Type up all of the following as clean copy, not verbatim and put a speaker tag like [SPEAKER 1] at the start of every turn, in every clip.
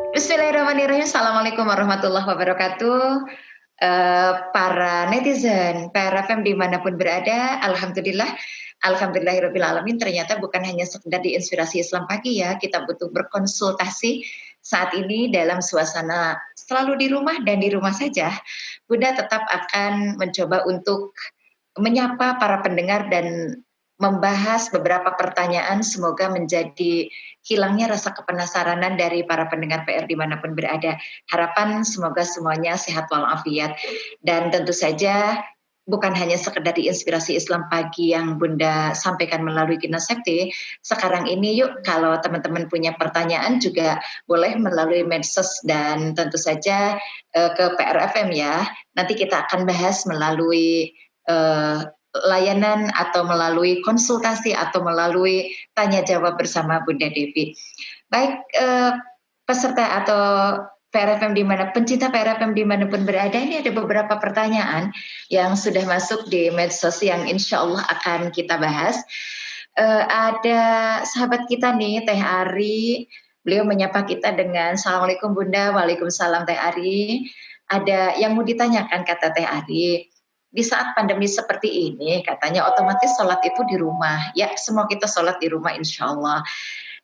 [SPEAKER 1] Bismillahirrahmanirrahim. Assalamualaikum warahmatullahi wabarakatuh. Para netizen, PRFM dimanapun berada, alhamdulillah, alhamdulillahirobbilalamin. Ternyata bukan hanya sekedar di Inspirasi Islam Pagi ya, kita butuh berkonsultasi saat ini dalam suasana selalu di rumah dan di rumah saja. Bunda tetap akan mencoba untuk menyapa para pendengar dan membahas beberapa pertanyaan, semoga menjadi hilangnya rasa kepenasaranan dari para pendengar PR dimanapun berada. Harapan semoga semuanya sehat walafiat. Dan tentu saja bukan hanya sekedar di Inspirasi Islam Pagi yang Bunda sampaikan melalui Kina Sekti. Sekarang ini yuk, kalau teman-teman punya pertanyaan juga boleh melalui medsos dan tentu saja ke PRFM ya. Nanti kita akan bahas melalui layanan atau melalui konsultasi atau melalui tanya jawab bersama Bunda Devi. Baik, peserta atau PRFM pencinta PRFM dimanapun berada, ini ada beberapa pertanyaan yang sudah masuk di medsos yang insya Allah akan kita bahas. Ada sahabat kita nih, Teh Ari, beliau menyapa kita dengan Assalamualaikum Bunda, Waalaikumsalam Teh Ari. Ada yang mau ditanyakan, kata Teh Ari. Di saat pandemi seperti ini, katanya otomatis sholat itu di rumah. Ya, semua kita sholat di rumah insya Allah.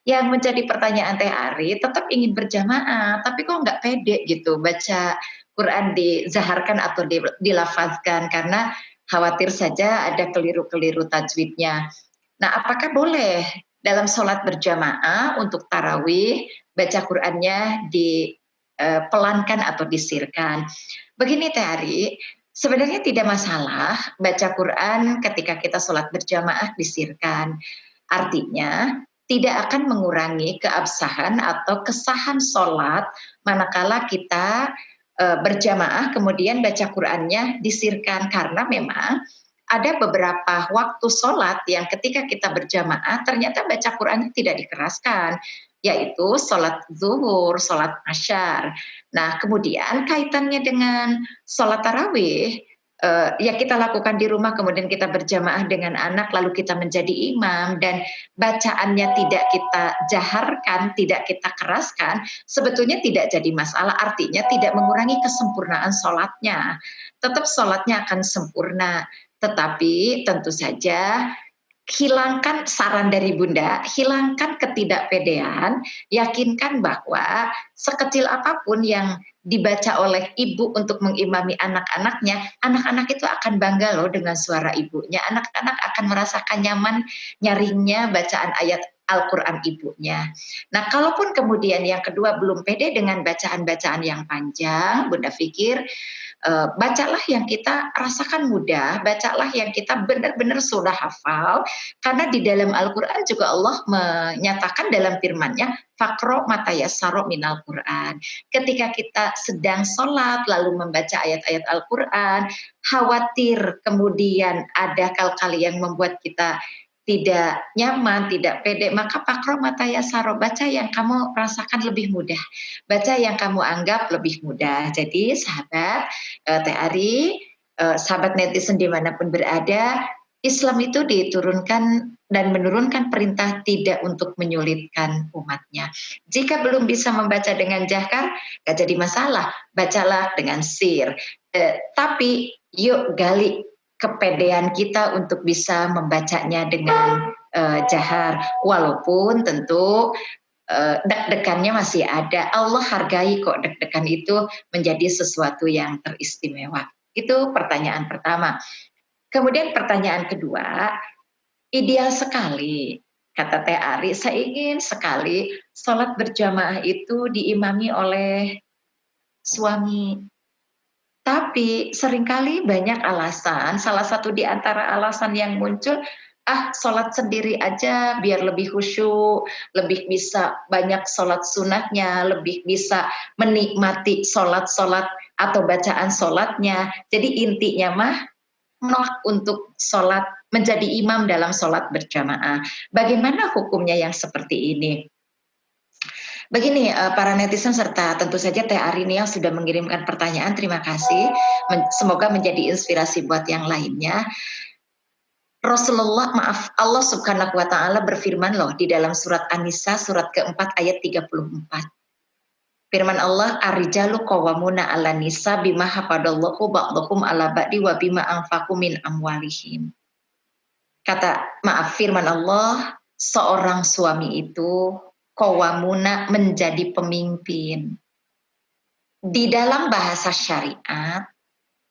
[SPEAKER 1] Yang menjadi pertanyaan Teh Ari, tetap ingin berjamaah, tapi kok nggak pede gitu baca Quran dizaharkan atau dilafazkan, karena khawatir saja ada keliru-keliru tajwidnya. Nah, apakah boleh dalam sholat berjamaah untuk tarawih, baca Qurannya dipelankan atau disirkan? Begini Teh Ari, sebenarnya tidak masalah baca Quran ketika kita sholat berjamaah disirkan. Artinya tidak akan mengurangi keabsahan atau kesahan sholat manakala kita berjamaah kemudian baca Qurannya disirkan, karena memang ada beberapa waktu sholat yang ketika kita berjamaah ternyata baca Qurannya tidak dikeraskan, yaitu sholat zuhur, sholat asyar. Nah, kemudian kaitannya dengan sholat tarawih, ya kita lakukan di rumah, kemudian kita berjamaah dengan anak, lalu kita menjadi imam, dan bacaannya tidak kita jaharkan, tidak kita keraskan, sebetulnya tidak jadi masalah, artinya tidak mengurangi kesempurnaan sholatnya. Tetap sholatnya akan sempurna, tetapi tentu saja hilangkan saran dari Bunda, hilangkan ketidakpedean, yakinkan bahwa sekecil apapun yang dibaca oleh ibu untuk mengimami anak-anaknya, anak-anak itu akan bangga loh dengan suara ibunya. Anak-anak akan merasakan nyaman nyaringnya bacaan ayat Al-Quran ibunya. Nah, kalaupun kemudian yang kedua belum pede dengan bacaan-bacaan yang panjang, Bunda pikir bacalah yang kita rasakan mudah, bacalah yang kita benar-benar sudah hafal, karena di dalam Al-Quran juga Allah menyatakan dalam firman-Nya, Fakro matayassaro minal Quran. Ketika kita sedang sholat lalu membaca ayat-ayat Al-Quran, khawatir kemudian ada kal-kal yang membuat kita tidak nyaman, tidak pede, maka Fakro matayassaro, baca yang kamu rasakan lebih mudah, baca yang kamu anggap lebih mudah. Jadi sahabat Teh Ari, sahabat netizen dimanapun berada, Islam itu diturunkan dan menurunkan perintah tidak untuk menyulitkan umatnya. Jika belum bisa membaca dengan jahkar, gak jadi masalah, bacalah dengan sir. Tapi yuk gali kepedean kita untuk bisa membacanya dengan jahar, walaupun tentu deg-degannya masih ada. Allah hargai kok deg-degan itu menjadi sesuatu yang teristimewa. Itu pertanyaan pertama. Kemudian pertanyaan kedua, ideal sekali, kata Teh Ari, saya ingin sekali sholat berjamaah itu diimami oleh suami. Tapi seringkali banyak alasan, salah satu di antara alasan yang muncul, sholat sendiri aja biar lebih khusyuk, lebih bisa banyak sholat sunatnya, lebih bisa menikmati sholat-sholat atau bacaan sholatnya. Jadi intinya mah menolak untuk sholat, menjadi imam dalam sholat berjamaah. Bagaimana hukumnya yang seperti ini? Begini, para netizen serta tentu saja Teh Arini yang sudah mengirimkan pertanyaan, terima kasih. Semoga menjadi inspirasi buat yang lainnya. Allah Subhanahu wa taala berfirman loh di dalam surat An-Nisa surat keempat ayat 34. Firman Allah, ar-rijalu qawwamuna 'alan nisa bima hafadallahu ba'dahum 'ala ba'di wa bima anfaqu min amwalihim. Firman Allah, seorang suami itu qawwamuna, menjadi pemimpin. Di dalam bahasa syariat,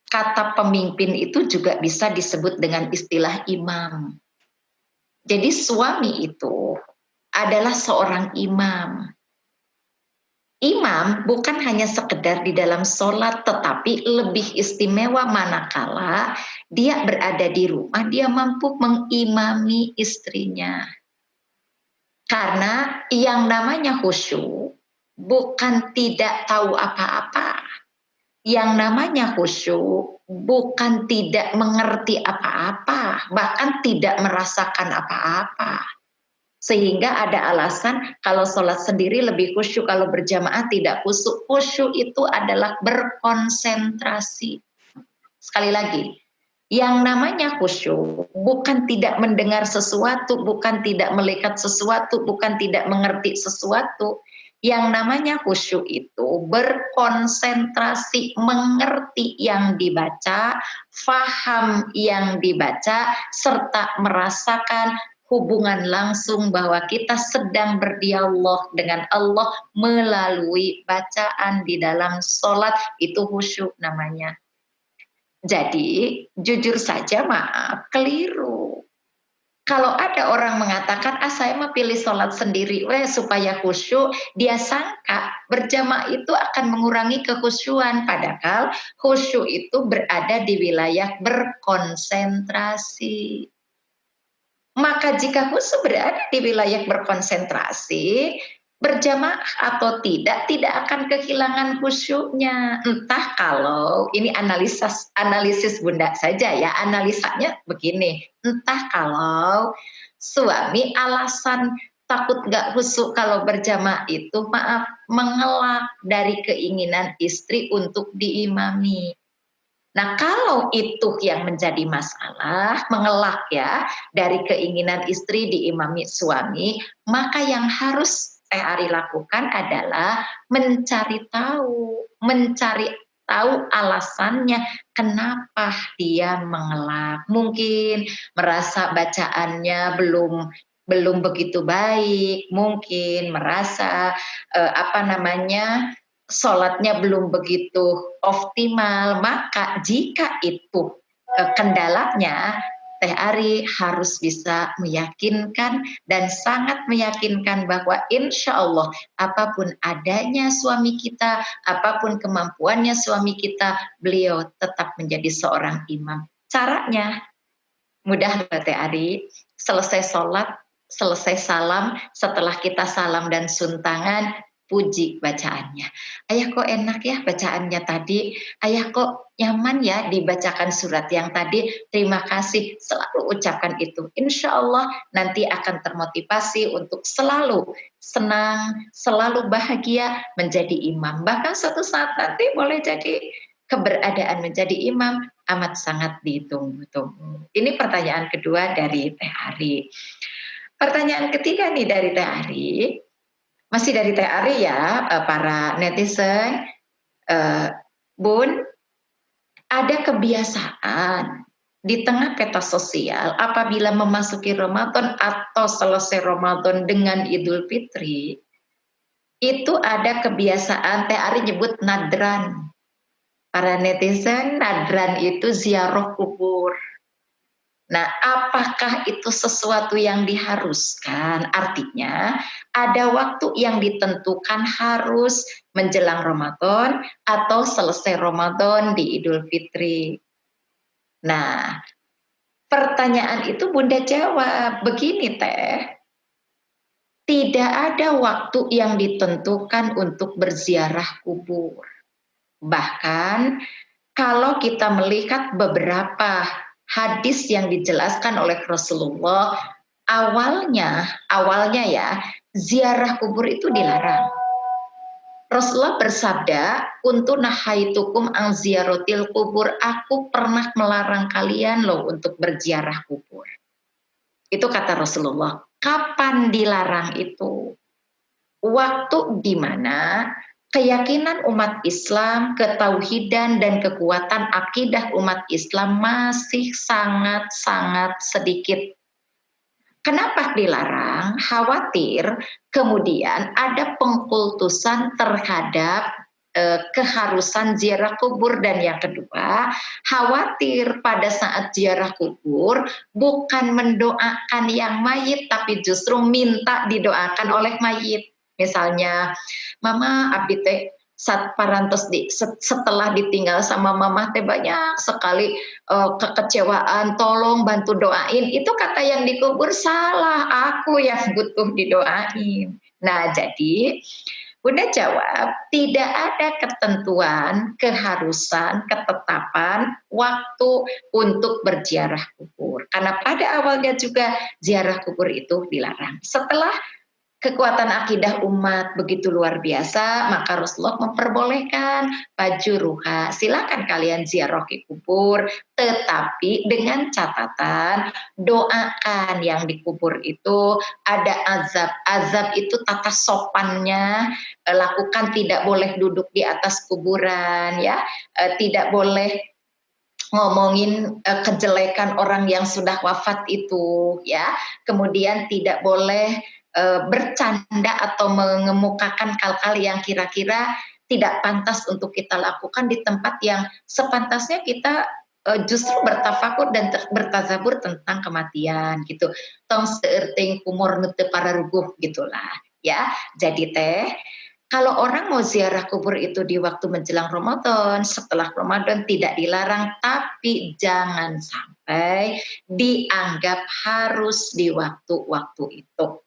[SPEAKER 1] kata pemimpin itu juga bisa disebut dengan istilah imam. Jadi suami itu adalah seorang imam. Imam bukan hanya sekedar di dalam sholat, tetapi lebih istimewa manakala dia berada di rumah, dia mampu mengimami istrinya. Karena yang namanya khusyuk bukan tidak tahu apa-apa. Yang namanya khusyuk bukan tidak mengerti apa-apa, bahkan tidak merasakan apa-apa. Sehingga ada alasan kalau sholat sendiri lebih khusyuk, kalau berjamaah tidak khusyuk. Khusyuk itu adalah berkonsentrasi. Sekali lagi, yang namanya khusyuk bukan tidak mendengar sesuatu, bukan tidak melihat sesuatu, bukan tidak mengerti sesuatu. Yang namanya khusyuk itu berkonsentrasi, mengerti yang dibaca, faham yang dibaca, serta merasakan hubungan langsung bahwa kita sedang berdialog dengan Allah melalui bacaan di dalam sholat, itu khusyuk namanya. Jadi jujur saja maaf, keliru. Kalau ada orang mengatakan, saya mah pilih sholat sendiri, supaya khusyuk, dia sangka berjamaah itu akan mengurangi kekhusyuan. Padahal khusyuk itu berada di wilayah berkonsentrasi. Maka jika khusyuk berada di wilayah berkonsentrasi, berjamaah atau tidak akan kehilangan khusyuknya. Entah kalau, ini analisis Bunda saja ya, analisanya begini. Entah kalau suami alasan takut gak khusyuk kalau berjamaah itu, mengelak dari keinginan istri untuk diimami. Nah, kalau itu yang menjadi masalah, mengelak ya dari keinginan istri diimami suami, maka yang harus Ari lakukan adalah mencari tahu alasannya kenapa dia mengelak. Mungkin merasa bacaannya belum begitu baik, mungkin merasa sholatnya belum begitu optimal. Maka jika itu kendalanya, Teh Ari harus bisa meyakinkan dan sangat meyakinkan bahwa insya Allah apapun adanya suami kita, apapun kemampuannya suami kita, beliau tetap menjadi seorang imam. Caranya mudah Teh Ari, selesai sholat, selesai salam, setelah kita salam dan suntangan, puji bacaannya. Ayah kok enak ya bacaannya tadi, ayah kok nyaman ya dibacakan surat yang tadi, terima kasih, selalu ucapkan itu. Insya Allah nanti akan termotivasi untuk selalu senang, selalu bahagia menjadi imam. Bahkan suatu saat nanti boleh jadi keberadaan menjadi imam amat sangat ditunggu-tunggu. Ini pertanyaan kedua dari Teh Ari. Pertanyaan ketiga nih dari Teh Ari, masih dari Teh Ari ya, para netizen. Bun, ada kebiasaan di tengah peta sosial apabila memasuki Ramadan atau selesai Ramadan dengan Idul Fitri, itu ada kebiasaan Teh Ari nyebut nadran. Para netizen, nadran itu ziarah kubur. Nah, apakah itu sesuatu yang diharuskan? Artinya, ada waktu yang ditentukan harus menjelang Ramadan atau selesai Ramadan di Idul Fitri. Nah, pertanyaan itu Bunda jawab, begini Teh, tidak ada waktu yang ditentukan untuk berziarah kubur. Bahkan, kalau kita melihat beberapa hadis yang dijelaskan oleh Rasulullah, awalnya ya, ziarah kubur itu dilarang. Rasulullah bersabda, "Kuntu nahaitukum an ziaratil kubur." Aku pernah melarang kalian loh untuk berziarah kubur. Itu kata Rasulullah. Kapan dilarang itu? Waktu di mana keyakinan umat Islam, ketauhidan dan kekuatan akidah umat Islam masih sangat-sangat sedikit. Kenapa dilarang? Khawatir kemudian ada pengkultusan terhadap keharusan ziarah kubur, dan yang kedua, khawatir pada saat ziarah kubur bukan mendoakan yang mayit tapi justru minta didoakan oleh mayit. Misalnya, Mama abdi teh parantos setelah ditinggal sama mama teh banyak sekali kekecewaan, tolong bantu doain. Itu kata yang dikubur salah, aku yang butuh didoain. Nah, jadi Bunda jawab, tidak ada ketentuan, keharusan, ketetapan waktu untuk berziarah kubur. Karena pada awalnya juga ziarah kubur itu dilarang. Setelah kekuatan akidah umat begitu luar biasa, maka Rasulullah memperbolehkan baju ruha. Silakan kalian ziarah ke kubur, tetapi dengan catatan doakan yang dikubur itu ada azab. Azab itu tata sopannya, lakukan, tidak boleh duduk di atas kuburan, ya, tidak boleh ngomongin kejelekan orang yang sudah wafat itu, ya. Kemudian tidak boleh bercanda atau mengemukakan hal-hal yang kira-kira tidak pantas untuk kita lakukan di tempat yang sepantasnya kita justru bertafakur dan bertazabur tentang kematian gitu. Tong seerting kumur nute para ruguh gitulah, ya. Jadi teh kalau orang mau ziarah kubur itu di waktu menjelang Ramadan, setelah Ramadan tidak dilarang, tapi jangan sampai dianggap harus di waktu-waktu itu.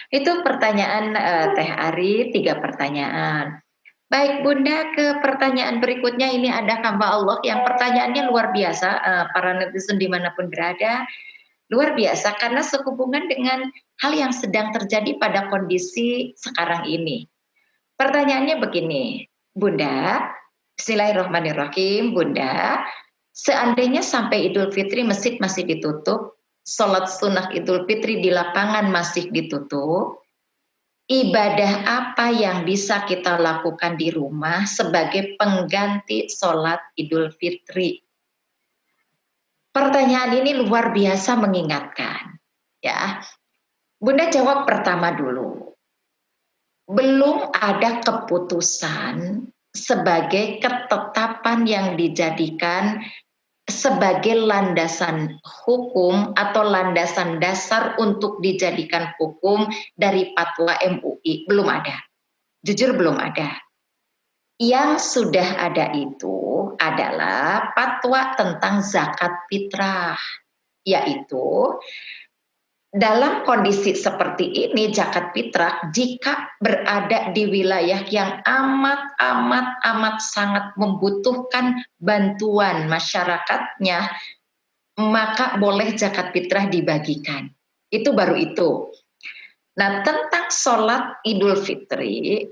[SPEAKER 1] Itu pertanyaan Teh Ari, 3 pertanyaan. Baik Bunda, ke pertanyaan berikutnya ini ada hamba Allah yang pertanyaannya luar biasa, para netizen dimanapun berada, luar biasa karena sehubungan dengan hal yang sedang terjadi pada kondisi sekarang ini. Pertanyaannya begini, Bunda, Bismillahirrahmanirrahim, Bunda, seandainya sampai Idul Fitri masjid masih ditutup, sholat sunnah Idul Fitri di lapangan masih ditutup, ibadah apa yang bisa kita lakukan di rumah sebagai pengganti sholat Idul Fitri? Pertanyaan ini luar biasa mengingatkan, ya. Bunda jawab pertama dulu. Belum ada keputusan sebagai ketetapan yang dijadikan sebagai landasan hukum atau landasan dasar untuk dijadikan hukum dari fatwa MUI. Belum ada. Jujur belum ada. Yang sudah ada itu adalah fatwa tentang zakat fitrah, yaitu dalam kondisi seperti ini zakat fitrah jika berada di wilayah yang amat sangat membutuhkan bantuan masyarakatnya, maka boleh zakat fitrah dibagikan. Itu baru itu. Nah, tentang sholat Idul Fitri,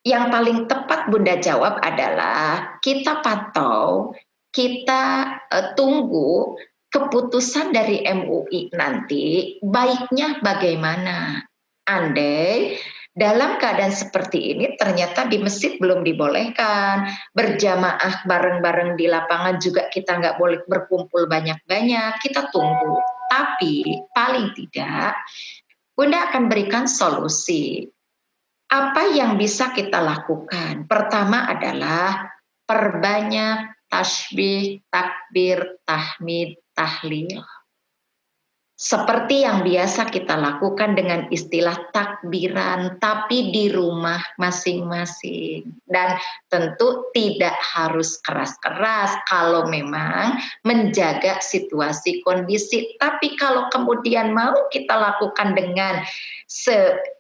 [SPEAKER 1] yang paling tepat Bunda jawab adalah kita pantau, kita tunggu keputusan dari MUI nanti baiknya bagaimana. Andai dalam keadaan seperti ini ternyata di masjid belum dibolehkan, berjamaah bareng-bareng di lapangan juga kita nggak boleh berkumpul banyak-banyak, kita tunggu. Tapi paling tidak Bunda akan berikan solusi. Apa yang bisa kita lakukan? Pertama adalah perbanyak tasbih, takbir, tahmid, tahlil. Seperti yang biasa kita lakukan dengan istilah takbiran, tapi di rumah masing-masing. Dan tentu tidak harus keras-keras kalau memang menjaga situasi kondisi. Tapi kalau kemudian mau kita lakukan dengan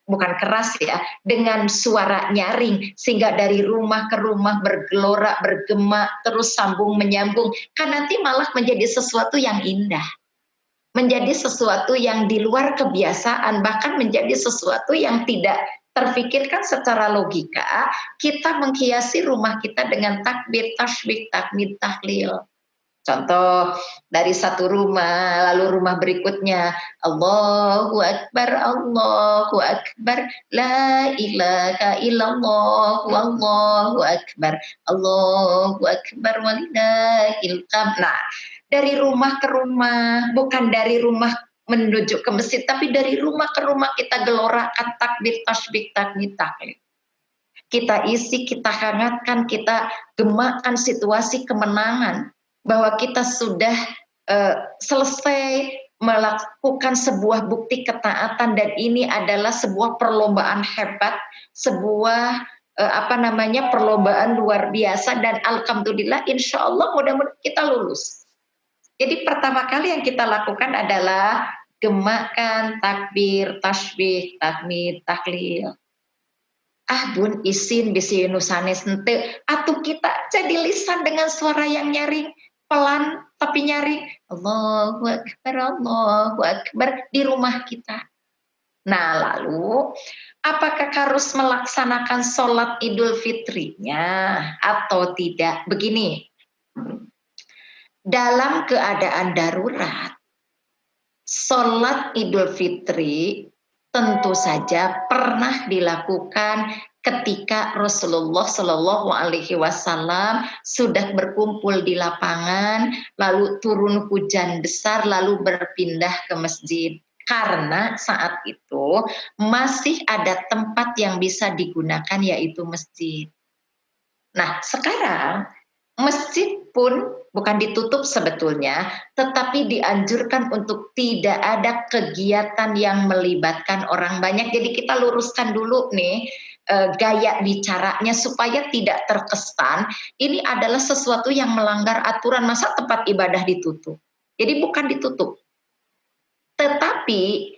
[SPEAKER 1] bukan keras ya, dengan suara nyaring sehingga dari rumah ke rumah bergelora, bergema, terus sambung menyambung, kan nanti malah menjadi sesuatu yang indah. Menjadi sesuatu yang di luar kebiasaan, bahkan menjadi sesuatu yang tidak terfikirkan secara logika. Kita menghiasi rumah kita dengan takbir, tasbih, tahmid, tahlil. Contoh, dari satu rumah, lalu rumah berikutnya, Allahu Akbar, la ilaha illallah, wallahu akbar, Allahu Akbar, walillahil hamd. Nah, dari rumah ke rumah, bukan dari rumah menuju ke masjid, tapi dari rumah ke rumah kita gelorakan takbir, tasbih, tahmid, tahlil. Kita isi, kita hangatkan, kita gemakan situasi kemenangan bahwa kita sudah selesai melakukan sebuah bukti ketaatan dan ini adalah sebuah perlombaan hebat, sebuah perlombaan luar biasa dan alhamdulillah insya Allah mudah-mudahan kita lulus. Jadi pertama kali yang kita lakukan adalah gemakan takbir, tasbih, tahmid, tahlil. Bun isin bisi nusanes ente atau kita jadi lisan dengan suara yang nyaring pelan tapi nyaring Allahu Akbar di rumah kita. Nah lalu apakah harus melaksanakan sholat Idul Fitrinya atau tidak? Begini, dalam keadaan darurat sholat Idul Fitri tentu saja pernah dilakukan ketika Rasulullah Shallallahu Alaihi Wasallam sudah berkumpul di lapangan, lalu turun hujan besar, lalu berpindah ke masjid. Karena saat itu masih ada tempat yang bisa digunakan yaitu masjid. Nah sekarang masjid pun bukan ditutup sebetulnya, tetapi dianjurkan untuk tidak ada kegiatan yang melibatkan orang banyak. Jadi kita luruskan dulu nih gaya bicaranya supaya tidak terkesan ini adalah sesuatu yang melanggar aturan, masa tempat ibadah ditutup. Jadi bukan ditutup, tetapi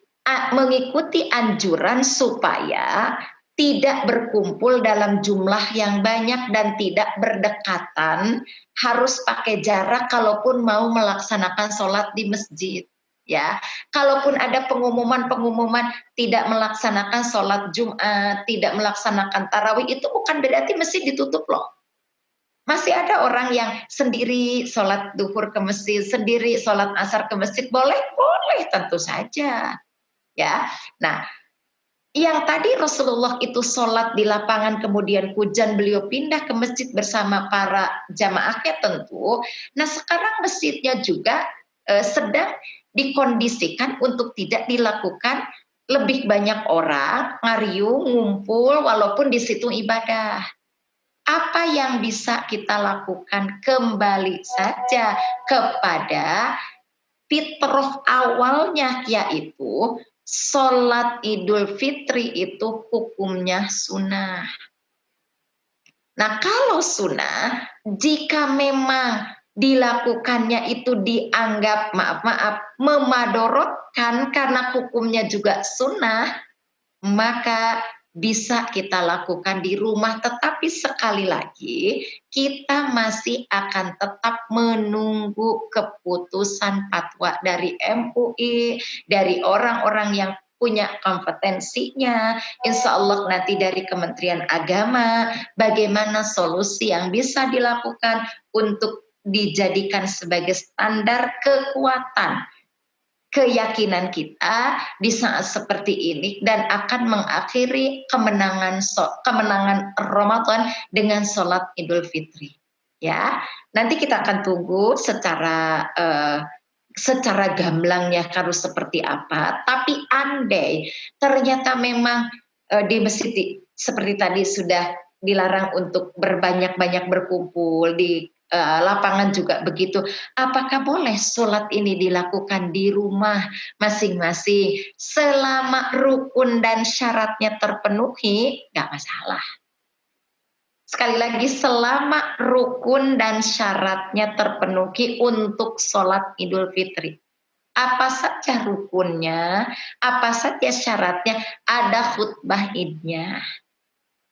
[SPEAKER 1] mengikuti anjuran supaya tidak berkumpul dalam jumlah yang banyak dan tidak berdekatan, harus pakai jarak kalaupun mau melaksanakan sholat di masjid. Ya, kalaupun ada pengumuman tidak melaksanakan sholat Jumat, tidak melaksanakan tarawih, itu bukan berarti masjid ditutup loh. Masih ada orang yang sendiri sholat duhur ke masjid, sendiri sholat asar ke masjid, boleh tentu saja. Ya, nah. Yang tadi Rasulullah itu sholat di lapangan kemudian hujan beliau pindah ke masjid bersama para jamaahnya tentu. Nah sekarang masjidnya juga sedang dikondisikan untuk tidak dilakukan lebih banyak orang ngariung ngumpul walaupun di situ ibadah. Apa yang bisa kita lakukan? Kembali saja kepada fitrah awalnya, yaitu sholat Idul Fitri itu hukumnya sunnah. Nah kalau sunnah, jika memang dilakukannya itu dianggap memadorotkan karena hukumnya juga sunnah, maka bisa kita lakukan di rumah, tetapi sekali lagi kita masih akan tetap menunggu keputusan fatwa dari MUI, dari orang-orang yang punya kompetensinya, insya Allah nanti dari Kementerian Agama, bagaimana solusi yang bisa dilakukan untuk dijadikan sebagai standar kekuatan keyakinan kita di saat seperti ini dan akan mengakhiri kemenangan Ramadan dengan sholat Idul Fitri. Ya, nanti kita akan tunggu secara gamblangnya harus seperti apa. Tapi andai ternyata memang di masjid seperti tadi sudah dilarang untuk berbanyak-banyak berkumpul, di lapangan juga begitu. Apakah boleh sholat ini dilakukan di rumah masing-masing selama rukun dan syaratnya terpenuhi? Nggak masalah. Sekali lagi, selama rukun dan syaratnya terpenuhi untuk sholat Idul Fitri. Apa saja rukunnya, apa saja syaratnya, ada khutbah idnya.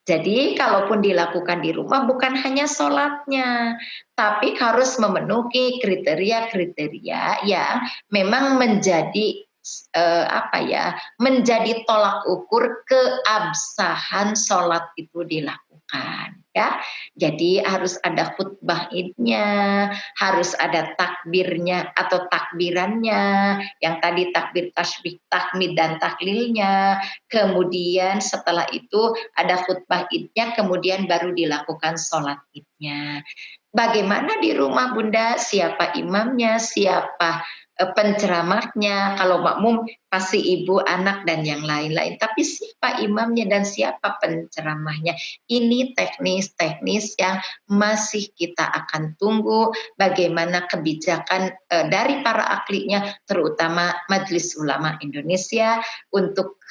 [SPEAKER 1] Jadi kalaupun dilakukan di rumah bukan hanya sholatnya, tapi harus memenuhi kriteria-kriteria yang memang menjadi menjadi tolak ukur keabsahan sholat itu dilakukan. ya. Jadi harus ada khutbah idnya, harus ada takbirnya atau takbirannya, yang tadi takbir, tasbih, tahmid dan tahlilnya. Kemudian setelah itu ada khutbah idnya, kemudian baru dilakukan sholat idnya. Bagaimana di rumah Bunda? Siapa imamnya? Siapa penceramahnya? Kalau makmum pasti ibu, anak dan yang lain-lain. Tapi siapa imamnya dan siapa penceramahnya? Ini teknis-teknis yang masih kita akan tunggu bagaimana kebijakan dari para ahlinya, terutama Majelis Ulama Indonesia untuk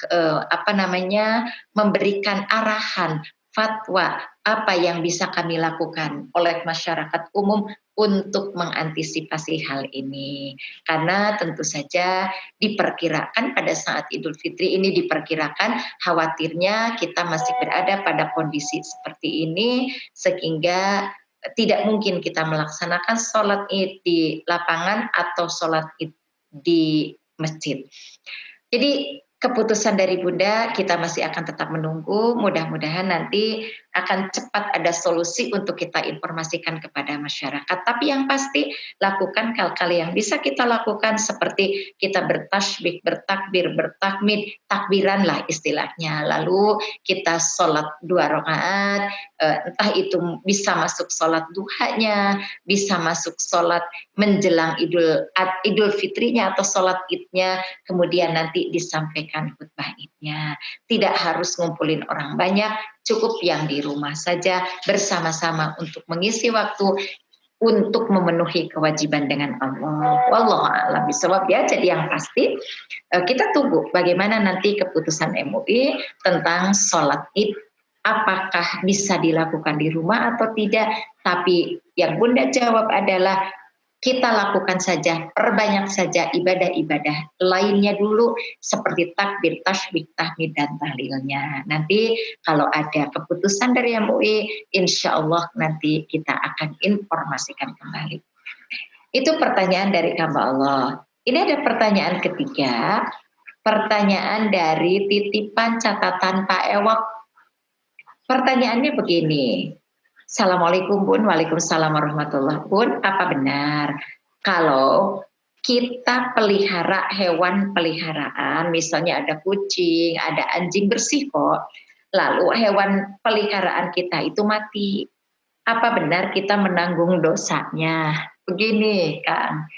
[SPEAKER 1] memberikan arahan fatwa apa yang bisa kami lakukan oleh masyarakat umum untuk mengantisipasi hal ini. Karena tentu saja diperkirakan pada saat Idul Fitri ini diperkirakan khawatirnya kita masih berada pada kondisi seperti ini sehingga tidak mungkin kita melaksanakan sholat id di lapangan atau sholat id di masjid. Jadi keputusan dari Bunda kita masih akan tetap menunggu, mudah-mudahan nanti akan cepat ada solusi untuk kita informasikan kepada masyarakat. Tapi yang pasti lakukan hal-hal yang bisa kita lakukan seperti kita bertasbih, bertakbir, bertahmid, takbiran lah istilahnya. Lalu kita sholat 2 rakaat, entah itu bisa masuk sholat duhanya, bisa masuk sholat menjelang Idul Fitrinya atau sholat idnya, kemudian nanti disampaikan khutbah idnya. Tidak harus ngumpulin orang banyak, cukup yang di rumah saja bersama-sama untuk mengisi waktu untuk memenuhi kewajiban dengan Allah. Wallahu a'lam bishawab ya. Jadi yang pasti kita tunggu bagaimana nanti keputusan MUI tentang sholat id. Apakah bisa dilakukan di rumah atau tidak? Tapi yang Bunda jawab adalah kita lakukan saja, perbanyak saja ibadah-ibadah lainnya dulu seperti takbir, tasbih, tahmid dan tahlilnya. Nanti kalau ada keputusan dari MUI, insya Allah nanti kita akan informasikan kembali. Itu pertanyaan dari hamba Allah. Ini ada pertanyaan ketiga, pertanyaan dari titipan catatan Pak Ewok. Pertanyaannya begini. Assalamualaikum Bun, waalaikumsalam warahmatullahi wabarakatuh. Bun, apa benar kalau kita pelihara hewan peliharaan, misalnya ada kucing, ada anjing bersih kok, lalu hewan peliharaan kita itu mati, apa benar kita menanggung dosanya? Begini Kang,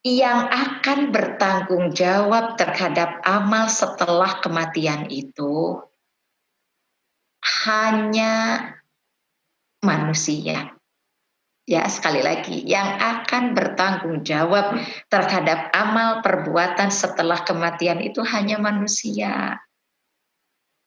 [SPEAKER 1] yang akan bertanggung jawab terhadap amal setelah kematian itu hanya manusia. Ya, sekali lagi, yang akan bertanggung jawab terhadap amal perbuatan setelah kematian itu hanya manusia.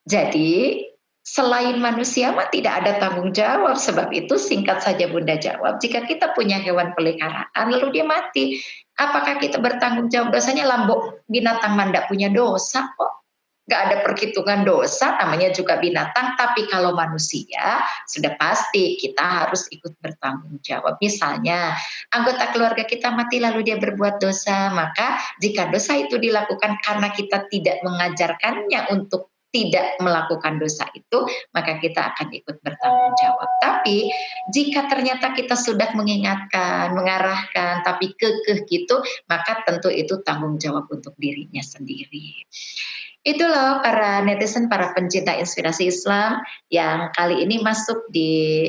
[SPEAKER 1] Jadi, selain manusia mah tidak ada tanggung jawab. Sebab itu singkat saja Bunda jawab, jika kita punya hewan peliharaan lalu dia mati, apakah kita bertanggung jawab dosanya? Lambok binatang manda punya dosa kok. Gak ada perhitungan dosa, namanya juga binatang, tapi kalau manusia sudah pasti kita harus ikut bertanggung jawab. Misalnya anggota keluarga kita mati lalu dia berbuat dosa, maka jika dosa itu dilakukan karena kita tidak mengajarkannya untuk tidak melakukan dosa itu, maka kita akan ikut bertanggung jawab. Tapi jika ternyata kita sudah mengingatkan, mengarahkan, tapi kekeh gitu, maka tentu itu tanggung jawab untuk dirinya sendiri. Itu loh para netizen, para pencinta inspirasi Islam yang kali ini masuk di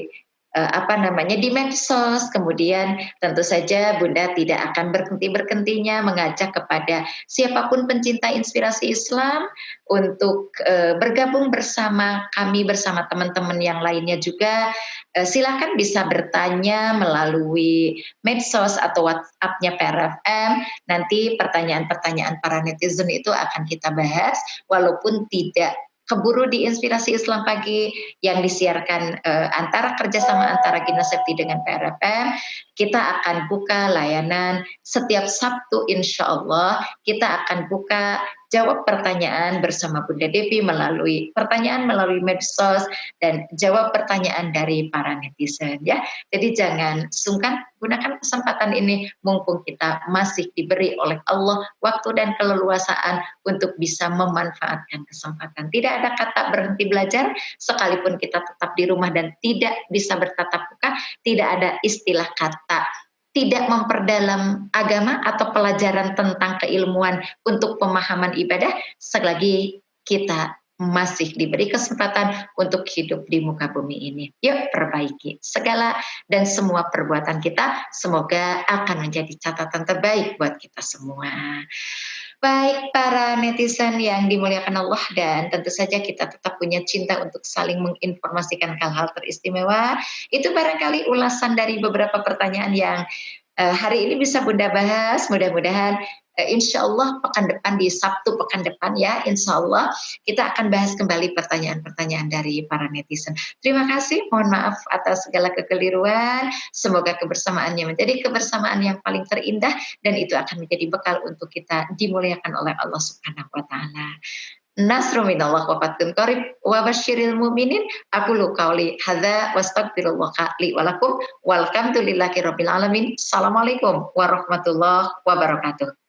[SPEAKER 1] di medsos. Kemudian tentu saja Bunda tidak akan berhenti-berhentinya mengajak kepada siapapun pencinta inspirasi Islam untuk bergabung bersama kami, bersama teman-teman yang lainnya juga. Silakan bisa bertanya melalui medsos atau WhatsApp-nya PRFM. Nanti pertanyaan-pertanyaan para netizen itu akan kita bahas walaupun tidak keburu di Inspirasi Islam Pagi yang disiarkan antara kerjasama antara Gina Septi dengan PRFM. Kita akan buka layanan setiap Sabtu insya Allah. Kita akan buka jawab pertanyaan bersama Bunda Devi melalui pertanyaan melalui medsos dan jawab pertanyaan dari para netizen ya. Jadi jangan sungkan, gunakan kesempatan ini mumpung kita masih diberi oleh Allah waktu dan keleluasaan untuk bisa memanfaatkan kesempatan. Tidak ada kata berhenti belajar sekalipun kita tetap di rumah dan tidak bisa bertatap muka, tidak ada istilah kata tidak memperdalam agama atau pelajaran tentang keilmuan untuk pemahaman ibadah selagi kita masih diberi kesempatan untuk hidup di muka bumi ini. Yuk perbaiki segala dan semua perbuatan kita, semoga akan menjadi catatan terbaik buat kita semua. Baik para netizen yang dimuliakan Allah, dan tentu saja kita tetap punya cinta untuk saling menginformasikan hal-hal teristimewa. Itu barangkali ulasan dari beberapa pertanyaan yang hari ini bisa Bunda bahas. Mudah-mudahan insya Allah pekan depan, di Sabtu pekan depan ya, insya Allah kita akan bahas kembali pertanyaan-pertanyaan dari para netizen. Terima kasih, mohon maaf atas segala kekeliruan. Semoga kebersamaannya menjadi kebersamaan yang paling terindah dan itu akan menjadi bekal untuk kita dimuliakan oleh Allah Subhanahu wa taala. Nasrun minallah wa fathun qarib wa basyiril mu'minin. Aqulu qauli hadza wastaghfirullah li wa lakum walhamdulillahi rabbil alamin. Assalamualaikum warahmatullahi wabarakatuh.